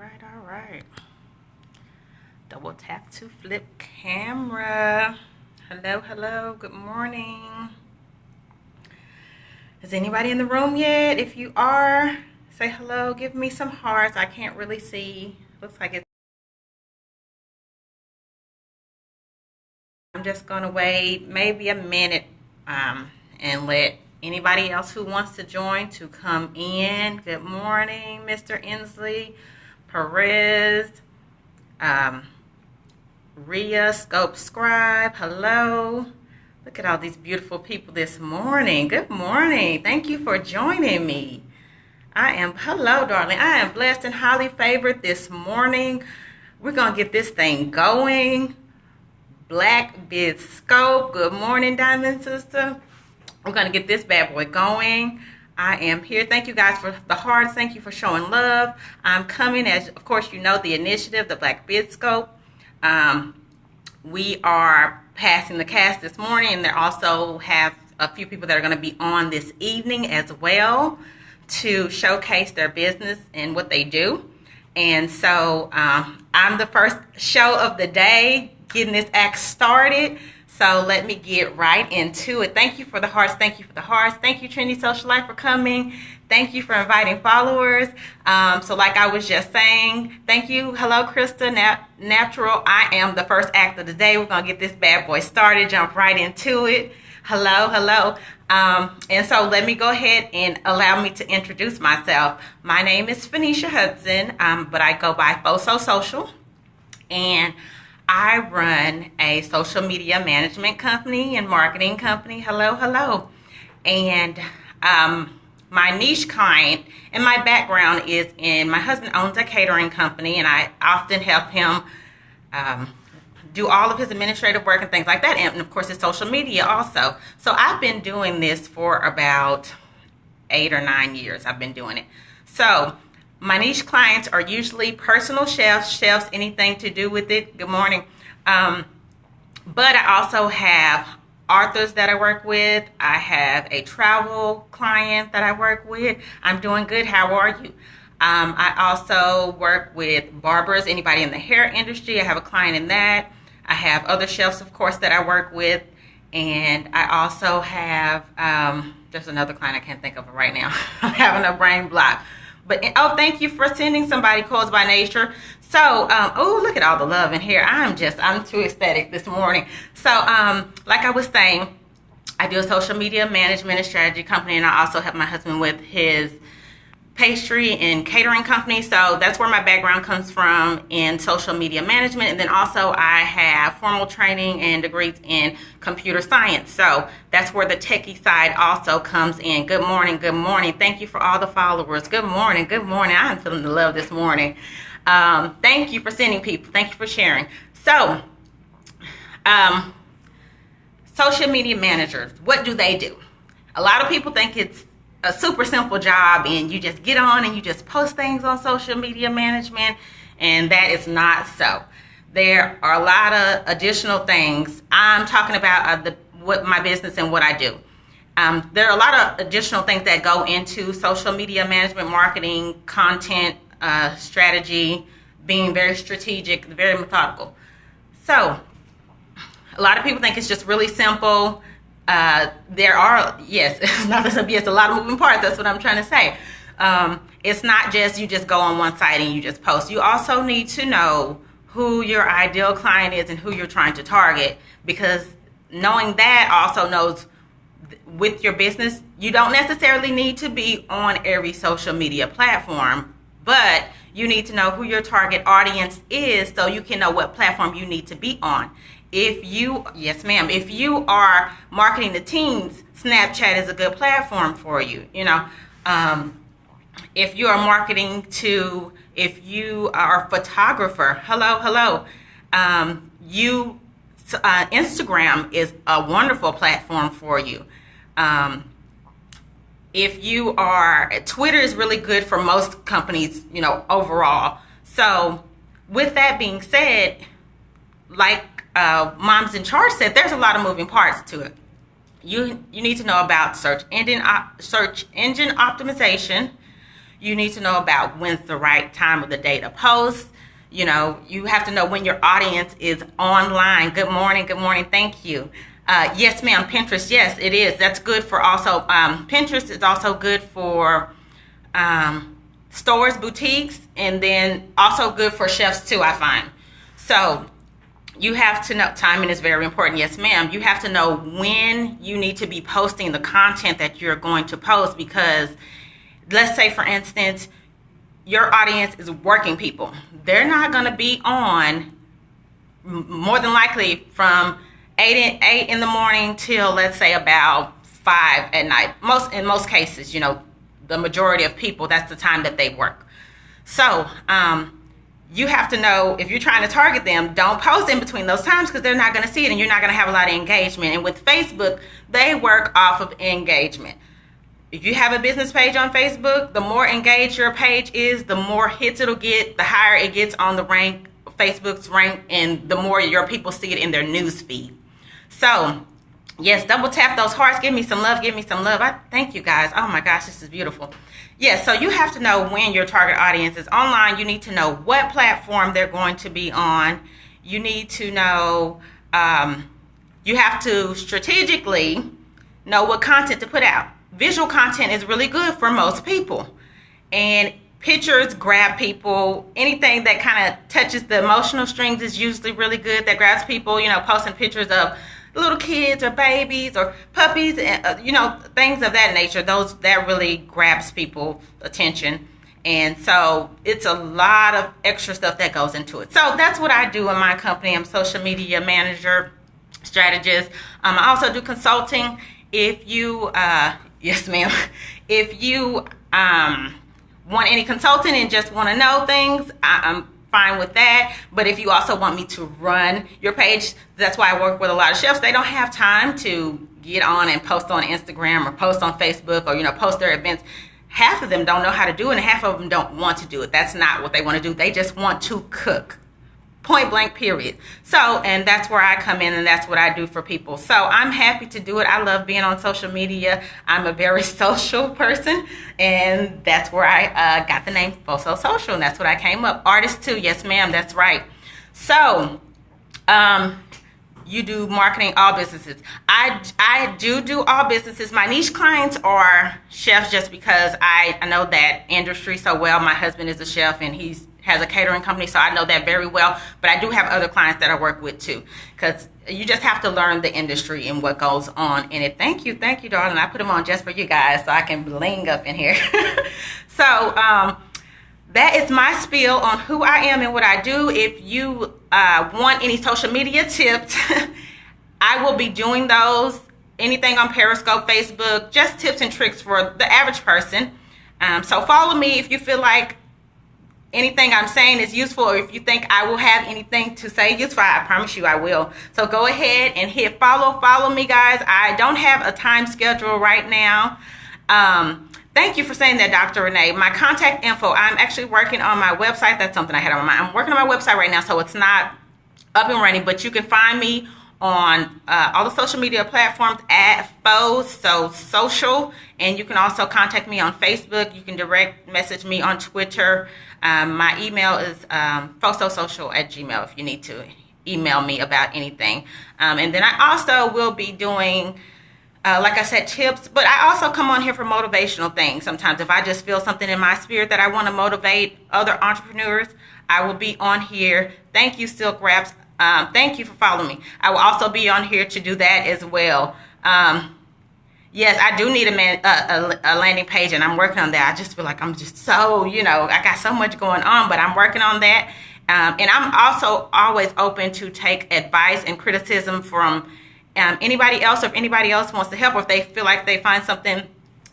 All right. Double tap to flip camera. Hello, good morning. Is anybody in the room yet? If you are, say hello, give me some hearts. I can't really see. Looks like it's. I'm just gonna wait maybe a minute and let anybody else who wants to join to come in. Good morning, Mr. Inslee, Perez, Ria, Scope Scribe, hello. Look at all these beautiful people this morning. Good morning. Thank you for joining me. Hello, darling. I am blessed and highly favored this morning. We're going to get this thing going. Black Bid Scope. Good morning, Diamond Sister. We're going to get this bad boy going. I am here. Thank you guys for the hearts. Thank you for showing love. I'm coming, as of course you know, the initiative, the Black Bid Scope. We are passing the cast this morning, and they also have a few people that are going to be on this evening as well to showcase their business and what they do. And so I'm the first show of the day getting this act started. So let me get right into it. Thank you for the hearts. Thank you for the hearts. Thank you, Trinity Social Life, for coming. Thank you for inviting followers. So like I was just saying, thank you. Hello, Krista, Natural. I am the first act of the day. We're going to get this bad boy started, jump right into it. Hello. And so let me go ahead and allow me to introduce myself. My name is Phoenicia Hudson, but I go by phososocial. And I run a social media management company and marketing company. Hello. And my niche client and my background is my husband owns a catering company, and I often help him do all of his administrative work and things like that, and of course his social media also. So I've been doing this for about 8 or 9 years. I've been doing it. So my niche clients are usually personal chefs, anything to do with it. Good morning. But I also have authors that I work with. I have a travel client that I work with. I'm doing good. How are you? I also work with barbers, anybody in the hair industry. I have a client in that. I have other chefs, of course, that I work with. And I also have, there's another client I can't think of it right now. I'm having a brain block. But, oh, thank you for sending somebody Codes by Nature. So, oh, look at all the love in here. I'm too ecstatic this morning. So, like I was saying, I do a social media management and strategy company, and I also help my husband with his pastry and catering company. So that's where my background comes from in social media management. And then also I have formal training and degrees in computer science. So that's where the techie side also comes in. Good morning. Thank you for all the followers. Good morning. I'm feeling the love this morning. Thank you for sending people. Thank you for sharing. So, social media managers, what do they do? A lot of people think it's a super simple job and you just get on and you just post things on social media management, and that is not so. There are a lot of additional things. I'm talking about what my business and what I do. There are a lot of additional things that go into social media management, marketing, content, strategy, being very strategic, very methodical. So a lot of people think it's just really simple. There are, yes, it's not simple. Yes, a lot of moving parts. That's what I'm trying to say. It's not just you just go on one site and you just post. You also need to know who your ideal client is and who you're trying to target, because knowing that also knows with your business, you don't necessarily need to be on every social media platform, but you need to know who your target audience is so you can know what platform you need to be on. Yes ma'am, if you are marketing to teens, Snapchat is a good platform for you. If you are marketing to, if you are a photographer, hello, Instagram is a wonderful platform for you. If you are, Twitter is really good for most companies, overall. So with that being said, like Moms in Charge said, there's a lot of moving parts to it. You need to know about search engine optimization. You need to know about when's the right time of the day to post. You know, you have to know when your audience is online. Good morning, thank you. Yes, ma'am, Pinterest, yes, it is. That's good for also, Pinterest is also good for stores, boutiques, and then also good for chefs too, I find. So you have to know, timing is very important. Yes, ma'am. You have to know when you need to be posting the content that you're going to post, because let's say, for instance, your audience is working people. They're not going to be on more than likely from 8 in the morning till, let's say, about 5 at night. In most cases, you know, the majority of people, that's the time that they work. So you have to know, if you're trying to target them, don't post in between those times, because they're not going to see it and you're not going to have a lot of engagement. And with Facebook, they work off of engagement. If you have a business page on Facebook, the more engaged your page is, the more hits it'll get, the higher it gets on the rank, Facebook's rank, and the more your people see it in their news feed. So, yes, double tap those hearts. Give me some love. Give me some love. I thank you guys. Oh my gosh, this is beautiful. Yes, so you have to know when your target audience is online. You need to know what platform they're going to be on. You need to know, you have to strategically know what content to put out. Visual content is really good for most people, and pictures grab people. Anything that kind of touches the emotional strings is usually really good. That grabs people. You know, posting pictures of little kids or babies or puppies, and you know, things of that nature. That really grabs people's attention. And so it's a lot of extra stuff that goes into it. So that's what I do in my company. I'm social media manager, strategist. I also do consulting. If you yes, ma'am. If you want any consulting and just want to know things, I'm fine with that. But if you also want me to run your page, that's why I work with a lot of chefs. They don't have time to get on and post on Instagram or post on Facebook or, you know, post their events. Half of them don't know how to do it, and half of them don't want to do it. That's not what they want to do. They just want to cook. Point blank, period. So, and that's where I come in, and that's what I do for people. So I'm happy to do it. I love being on social media. I'm a very social person, and that's where I got the name phososocial, and that's what I came up. Artist too, yes ma'am, that's right. So, you do marketing, all businesses. I do all businesses. My niche clients are chefs, just because I know that industry so well. My husband is a chef, and he has a catering company, so I know that very well. But I do have other clients that I work with too, because you just have to learn the industry and what goes on in it. Thank you, darling. I put them on just for you guys so I can bling up in here. So that is my spiel on who I am and what I do. If you want any social media tips, I will be doing those. Anything on Periscope, Facebook, just tips and tricks for the average person. So follow me if you feel like anything I'm saying is useful, or if you think I will have anything to say useful. I promise you I will. So go ahead and hit follow me, guys. I don't have a time schedule right now. Thank you for saying that, Dr. Renee. My contact info, I'm actually working on my website. That's something I had on my mind. I'm working on my website right now, so it's not up and running, but you can find me on all the social media platforms at phososocial, and you can also contact me on Facebook. You can direct message me on Twitter. My email is phososocial@gmail.com if you need to email me about anything. And then I also will be doing, like I said, tips, but I also come on here for motivational things. Sometimes if I just feel something in my spirit that I want to motivate other entrepreneurs, I will be on here. Thank you, Silk Wraps. Thank you for following me. I will also be on here to do that as well. Yes, I do need a landing page, and I'm working on that. I just feel like I'm just so, you know, I got so much going on, but I'm working on that. And I'm also always open to take advice and criticism from anybody else, or if anybody else wants to help, or if they feel like they find something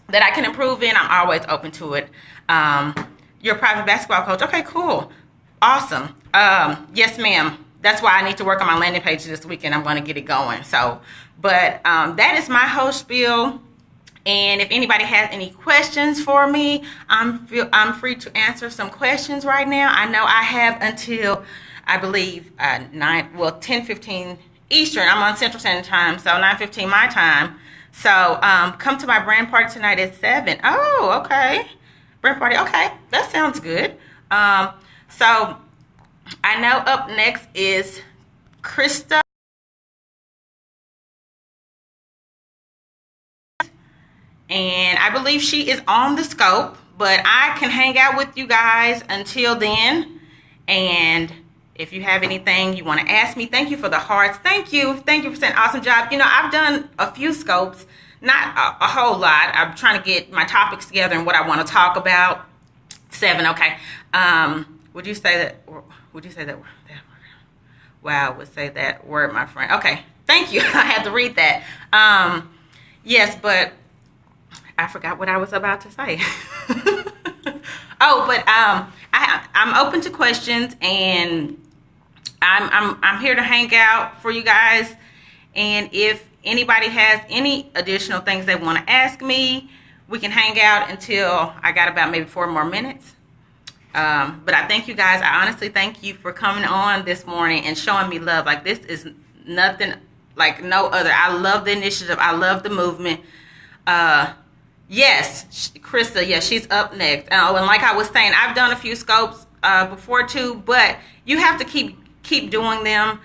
that I can improve in, I'm always open to it. You're a private basketball coach. Okay, cool. Awesome. Yes, ma'am. That's why I need to work on my landing page this weekend. I'm going to get it going. So, but that is my whole spiel. And if anybody has any questions for me, I'm free to answer some questions right now. I know I have until, I believe, 10:15 Eastern. I'm on Central Standard Time, so 9:15 my time. So come to my brand party tonight at 7. Oh, okay. Brunch party. Okay, that sounds good. So I know up next is Krista. And I believe she is on the scope, but I can hang out with you guys until then. And if you have anything you want to ask me, thank you for the hearts. Thank you for saying awesome job. You know, I've done a few scopes, not a whole lot. I'm trying to get my topics together and what I want to talk about. 7, okay. Would you say that? Would you say that word? Wow, I would say that word, my friend. Okay, thank you. I had to read that. Yes, but I forgot what I was about to say. Oh, but I'm open to questions, and I'm here to hang out for you guys. And if anybody has any additional things they want to ask me, we can hang out until I got about maybe 4 more minutes. But I thank you guys. I honestly thank you for coming on this morning and showing me love. Like, this is nothing like no other. I love the initiative. I love the movement. Yes, Krista, yes, she's up next. And like I was saying, I've done a few scopes before too, but you have to keep doing them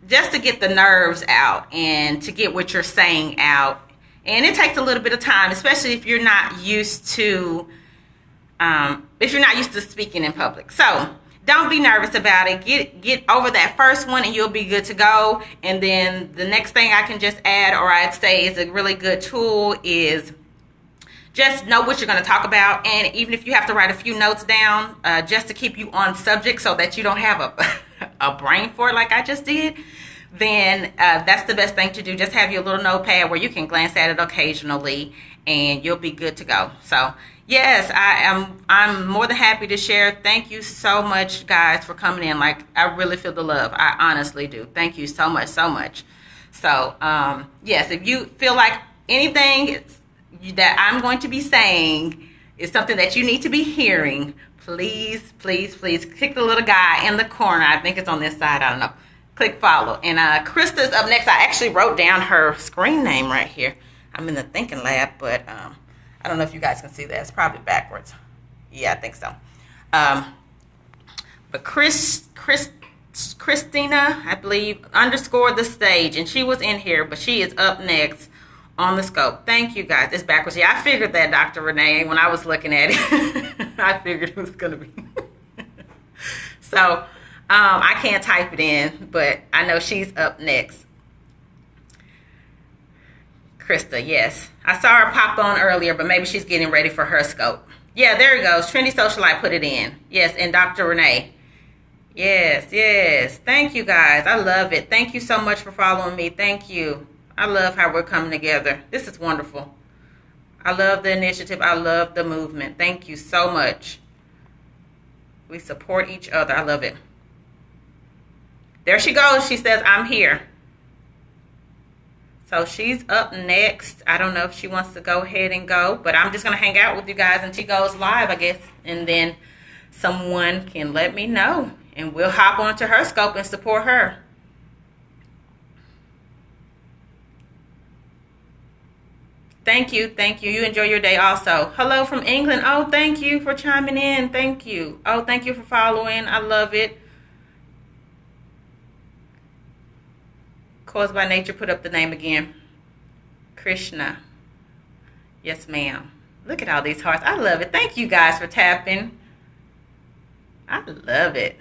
just to get the nerves out and to get what you're saying out. And it takes a little bit of time, especially if you're not used to speaking in public. So don't be nervous about it. Get over that first one and you'll be good to go. And then the next thing I can just add, or I'd say is a really good tool, is just know what you're going to talk about. And even if you have to write a few notes down just to keep you on subject so that you don't have a brain for it like I just did, then that's the best thing to do. Just have your little notepad where you can glance at it occasionally and you'll be good to go. So yes, I'm more than happy to share. Thank you so much, guys, for coming in. Like, I really feel the love. I honestly do. Thank you so much, so much. So yes, if you feel like anything that I'm going to be saying is something that you need to be hearing, please click the little guy in the corner. I think it's on this side. I don't know. Click follow. And Krista's up next. I actually wrote down her screen name right here. I'm in the thinking lab, but I don't know if you guys can see that. It's probably backwards. Yeah, I think so. But Christina, I believe, underscored the stage, and she was in here, but she is up next on the scope. Thank you, guys. It's backwards. Yeah, I figured that, Dr. Renee, when I was looking at it. I figured it was going to be. So I can't type it in, but I know she's up next. Krista, yes. I saw her pop on earlier, but maybe she's getting ready for her scope. Yeah, there it goes. Trendy Socialite put it in. Yes, and Dr. Renee. Yes. Thank you, guys. I love it. Thank you so much for following me. Thank you. I love how we're coming together. This is wonderful. I love the initiative. I love the movement. Thank you so much. We support each other. I love it. There she goes. She says, I'm here. So she's up next. I don't know if she wants to go ahead and go, but I'm just going to hang out with you guys until she goes live, I guess. And then someone can let me know, and we'll hop onto her scope and support her. Thank you. You enjoy your day also. Hello from England. Oh, thank you for chiming in. Thank you. Oh, thank you for following. I love it. Caused by Nature put up the name again. Krishna. Yes, ma'am. Look at all these hearts. I love it. Thank you guys for tapping. I love it.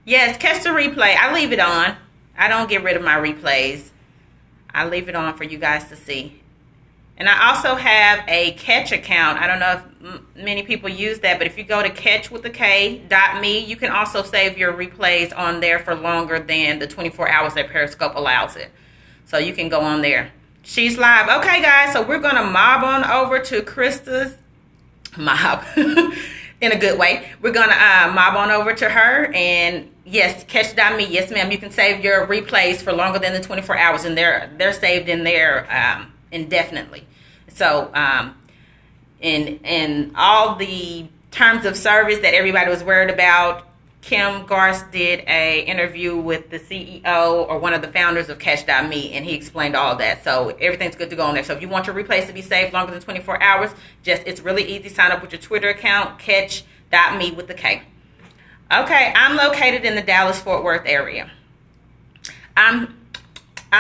Yes, catch the replay. I leave it on. I don't get rid of my replays. I leave it on for you guys to see. And I also have a Catch account. I don't know if many people use that, but if you go to catchwithak.me, you can also save your replays on there for longer than the 24 hours that Periscope allows it. So you can go on there. She's live. Okay, guys, so we're going to mob on over to Krista's mob in a good way. We're going to mob on over to her. And yes, catch.me. Yes, ma'am. You can save your replays for longer than the 24 hours, and they're saved in there indefinitely. So in all the terms of service that everybody was worried about, Kim Garst did a interview with the CEO or one of the founders of Catch.me, and he explained all of that. So everything's good to go on there. So if you want your replays to be saved longer than 24 hours, it's really easy. Sign up with your Twitter account, Catch.me with the K. Okay, I'm located in the Dallas-Fort Worth area. I'm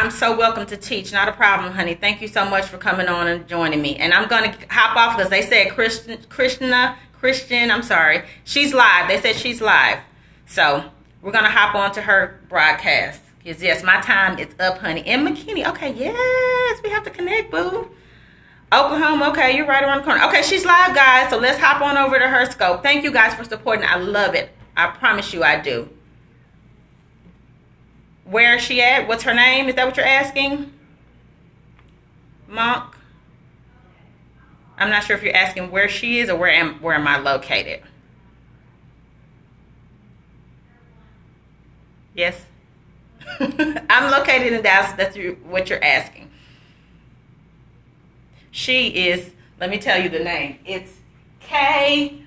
so welcome to teach. Not a problem, honey. Thank you so much for coming on and joining me. And I'm going to hop off because they said Christian, I'm sorry. She's live. They said she's live. So we're going to hop on to her broadcast. Yes, my time is up, honey. In McKinney. Okay, yes. We have to connect, boo. Oklahoma. Okay, you're right around the corner. Okay, she's live, guys. So let's hop on over to her scope. Thank you guys for supporting. I love it. I promise you I do. Where is she at? What's her name? Is that what you're asking? Monk? I'm not sure if you're asking where she is or where am I located. Yes. I'm located in Dallas. That's what you're asking. She is, let me tell you the name. It's KRISHNA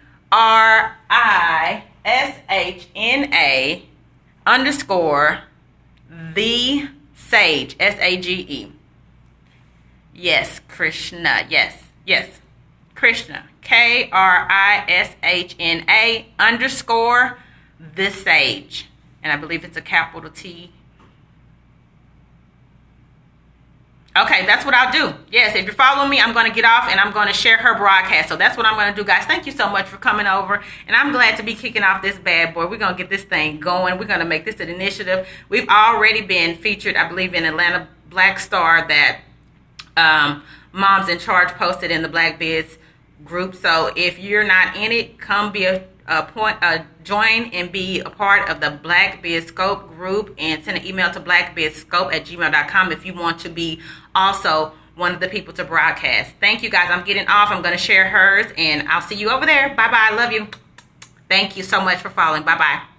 _ the Sage, SAGE. Yes, Krishna. Yes. Krishna. KRISHNA _ the Sage. And I believe it's a capital T. Okay, that's what I'll do. Yes, if you're following me, I'm going to get off and I'm going to share her broadcast. So that's what I'm going to do, guys. Thank you so much for coming over. And I'm glad to be kicking off this bad boy. We're going to get this thing going. We're going to make this an initiative. We've already been featured, I believe, in Atlanta Black Star that Moms in Charge posted in the Black Biz group. So if you're not in it, come be join and be a part of the Black Biz Scope group and send an email to blackbizscope@gmail.com if you want to be also one of the people to broadcast. Thank you, guys. I'm getting off. I'm going to share hers, and I'll see you over there. Bye-bye. I love you. Thank you so much for following. Bye-bye.